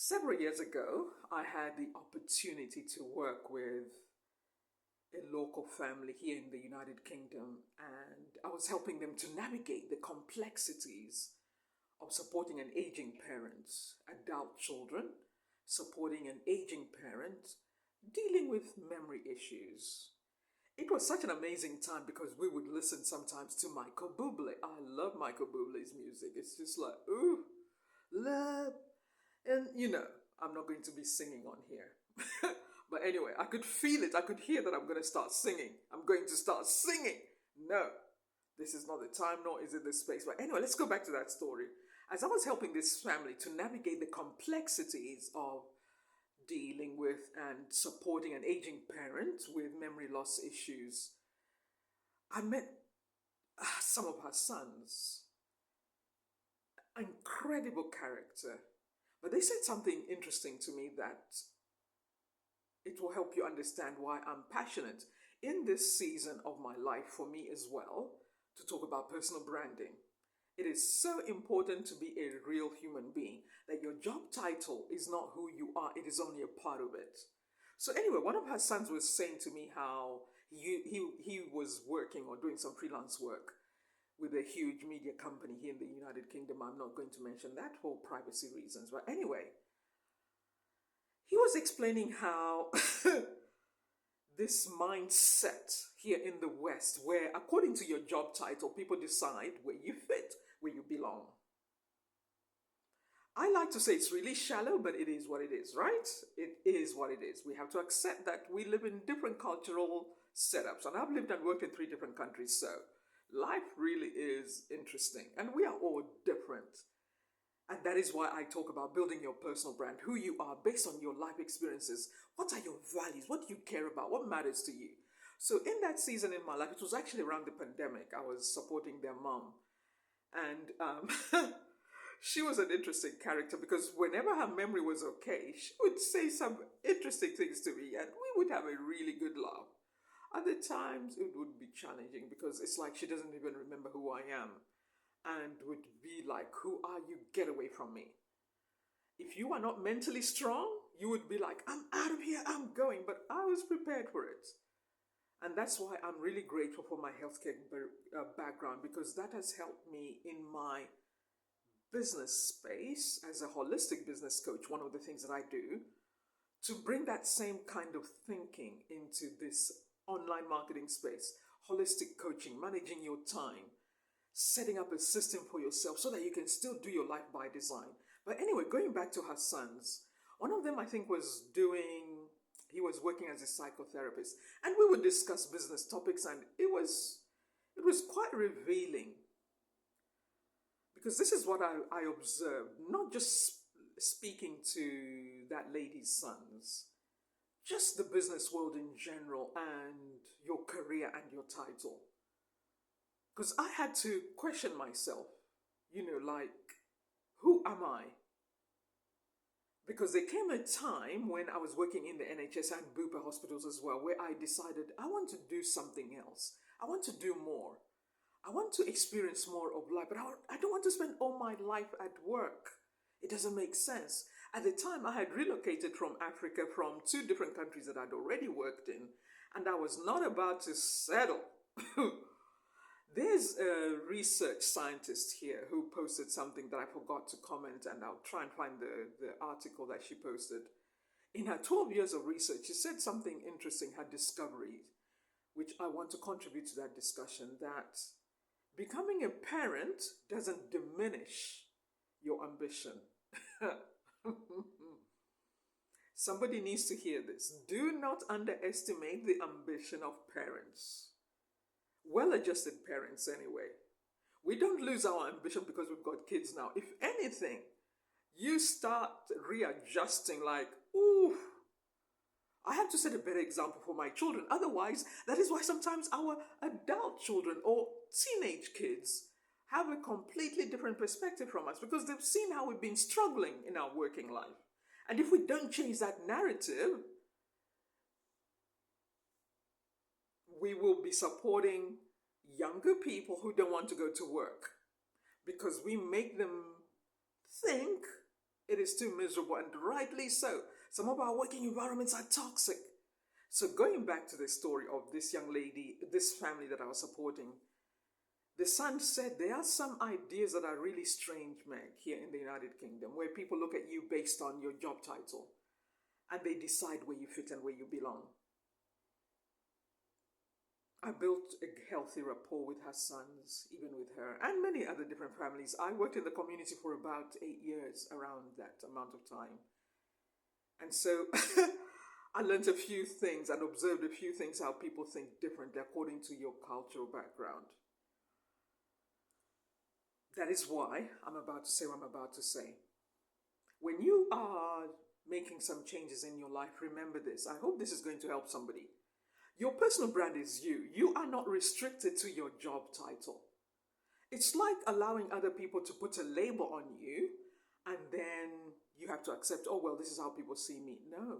Several years ago, I had the opportunity to work with a local family here in the United Kingdom, and I was helping them to navigate the complexities of supporting an aging parent, adult children, supporting an aging parent, dealing with memory issues. It was such an amazing time because we would listen sometimes to Michael Bublé. I love Michael Bublé's music. It's just like, ooh, love. And I'm not going to be singing on here. But anyway, I could feel it. I could hear that I'm going to start singing. I'm going to start singing. No, this is not the time, nor is it the space. But anyway, let's go back to that story. As I was helping this family to navigate the complexities of dealing with and supporting an aging parent with memory loss issues, I met some of her sons. Incredible character. But they said something interesting to me that it will help you understand why I'm passionate in this season of my life for me as well to talk about personal branding. It is so important to be a real human being that your job title is not who you are, it is only a part of it. So, anyway, one of her sons was saying to me how he was working or doing some freelance work with a huge media company here in the United Kingdom. I'm not going to mention that for privacy reasons. But anyway, he was explaining how this mindset here in the West, where according to your job title, people decide where you fit, where you belong. I like to say it's really shallow, but it is what it is, right? It is what it is. We have to accept that we live in different cultural setups. And I've lived and worked in 3 different countries, so life really is interesting. And we are all different. And that is why I talk about building your personal brand, who you are based on your life experiences. What are your values? What do you care about? What matters to you? So, in that season in my life, it was actually around the pandemic. I was supporting their mom. And she was an interesting character because whenever her memory was okay, she would say some interesting things to me and we would have a really good laugh. Other times it would be challenging because it's like she doesn't even remember who I am and would be like, "Who are you? Get away from me." If you are not mentally strong, you would be like, "I'm out of here, I'm going." But I was prepared for it. And that's why I'm really grateful for my healthcare background because that has helped me in my business space as a holistic business coach. One of the things that I do to bring that same kind of thinking into this online marketing space, holistic coaching, managing your time, setting up a system for yourself so that you can still do your life by design. But anyway, going back to her sons, one of them I think he was working as a psychotherapist, and we would discuss business topics, and it was quite revealing because this is what I observed, not just speaking to that lady's sons, just the business world in general and your career and your title. Because I had to question myself, like, who am I? Because there came a time when I was working in the NHS and Bupa hospitals as well, where I decided I want to do something else. I want to do more. I want to experience more of life, but I don't want to spend all my life at work. It doesn't make sense. At the time, I had relocated from Africa from 2 different countries that I'd already worked in, and I was not about to settle. There's a research scientist here who posted something that I forgot to comment, and I'll try and find the article that she posted. In her 12 years of research, she said something interesting, her discovery, which I want to contribute to that discussion, that becoming a parent doesn't diminish your ambition. Somebody needs to hear this. Do not underestimate the ambition of parents. Well-adjusted parents, anyway. We don't lose our ambition because we've got kids now. If anything, you start readjusting like, ooh, I have to set a better example for my children. Otherwise, that is why sometimes our adult children or teenage kids have a completely different perspective from us because they've seen how we've been struggling in our working life. And if we don't change that narrative, we will be supporting younger people who don't want to go to work because we make them think It is too miserable, and rightly so. Some of our working environments are toxic. So, going back to the story of this young lady, this family that I was supporting, the son said there are some ideas that are really strange, Meg, here in the United Kingdom, where people look at you based on your job title and they decide where you fit and where you belong. I built a healthy rapport with her sons, even with her, and many other different families. I worked in the community for about 8 years, around that amount of time. And so I learned a few things and observed a few things how people think differently according to your cultural background. That is why I'm about to say what I'm about to say. When you are making some changes in your life, remember this. I hope this is going to help somebody. Your personal brand is you. You are not restricted to your job title. It's like allowing other people to put a label on you and then you have to accept, oh, well, this is how people see me. No.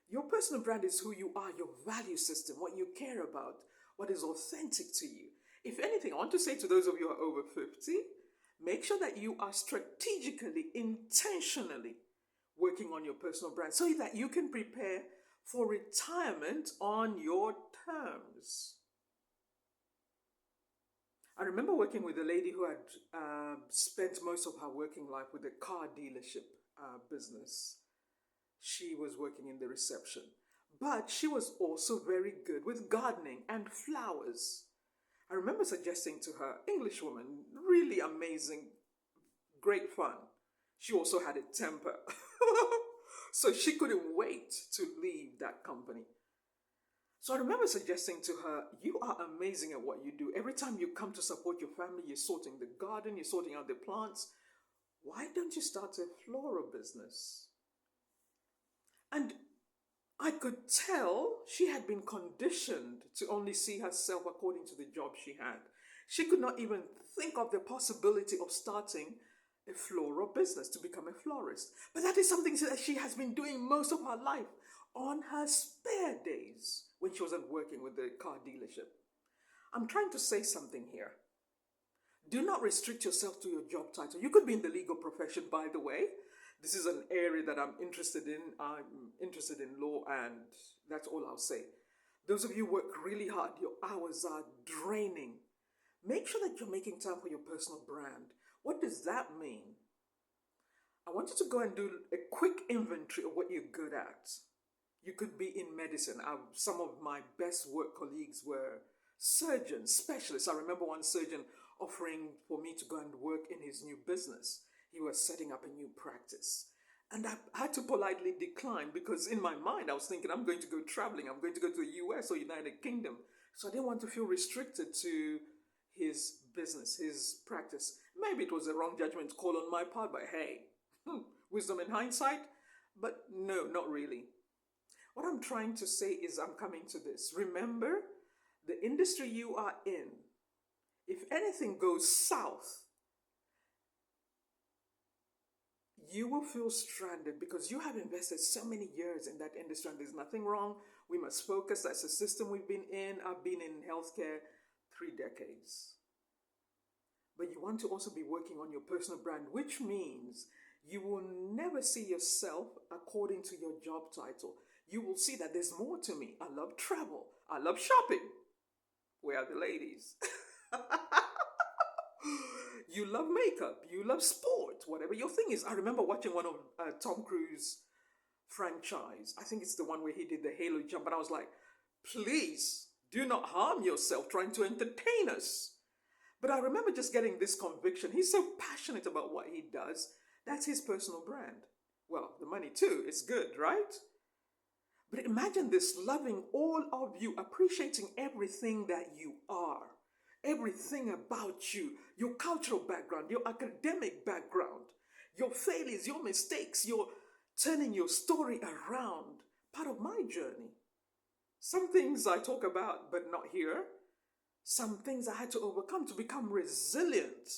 Your personal brand is who you are, your value system, what you care about, what is authentic to you. If anything, I want to say to those of you who are over 50, make sure that you are strategically, intentionally working on your personal brand so that you can prepare for retirement on your terms. I remember working with a lady who had spent most of her working life with a car dealership business. She was working in the reception, but she was also very good with gardening and flowers. I remember suggesting to her, English woman, really amazing, great fun. She also had a temper. So she couldn't wait to leave that company. So I remember suggesting to her, you are amazing at what you do. Every time you come to support your family, you're sorting the garden, you're sorting out the plants. Why don't you start a floral business? And I could tell she had been conditioned to only see herself according to the job she had. She could not even think of the possibility of starting a floral business to become a florist. But that is something that she has been doing most of her life on her spare days when she wasn't working with the car dealership. I'm trying to say something here. Do not restrict yourself to your job title. You could be in the legal profession, by the way. This is an area that I'm interested in. I'm interested in law, and that's all I'll say. Those of you who work really hard, your hours are draining. Make sure that you're making time for your personal brand. What does that mean? I want you to go and do a quick inventory of what you're good at. You could be in medicine. Some of my best work colleagues were surgeons, specialists. I remember one surgeon offering for me to go and work in his new business. He was setting up a new practice. And I had to politely decline because in my mind I was thinking I'm going to go traveling. I'm going to go to the US or United Kingdom. So I didn't want to feel restricted to his business, his practice. Maybe it was a wrong judgment call on my part, but hey, wisdom in hindsight. But no, not really. What I'm trying to say is I'm coming to this. Remember, the industry you are in, if anything goes south, you will feel stranded because you have invested so many years in that industry and there's nothing wrong. We must focus. That's the system we've been in. I've been in healthcare 3 decades. But you want to also be working on your personal brand, which means you will never see yourself according to your job title. You will see that there's more to me. I love travel. I love shopping. Where are the ladies? You love makeup. You love sport. Whatever your thing is. I remember watching one of Tom Cruise franchise. I think it's the one where he did the halo jump. And I was like, please do not harm yourself trying to entertain us. But I remember just getting this conviction. He's so passionate about what he does. That's his personal brand. Well, the money too is good, right? But imagine this, loving all of you, appreciating everything that you are, everything about you, your cultural background, your academic background, your failures, your mistakes, your turning your story around. Part of my journey. Some things I talk about, but not here. Some things I had to overcome to become resilient.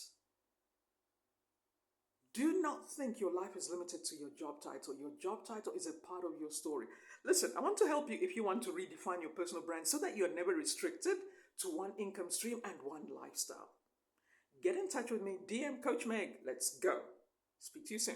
Do not think your life is limited to your job title. Your job title is a part of your story. Listen, I want to help you if you want to redefine your personal brand so that you're never restricted to one income stream and one lifestyle. Get in touch with me, DM Coach Meg. Let's go. Speak to you soon.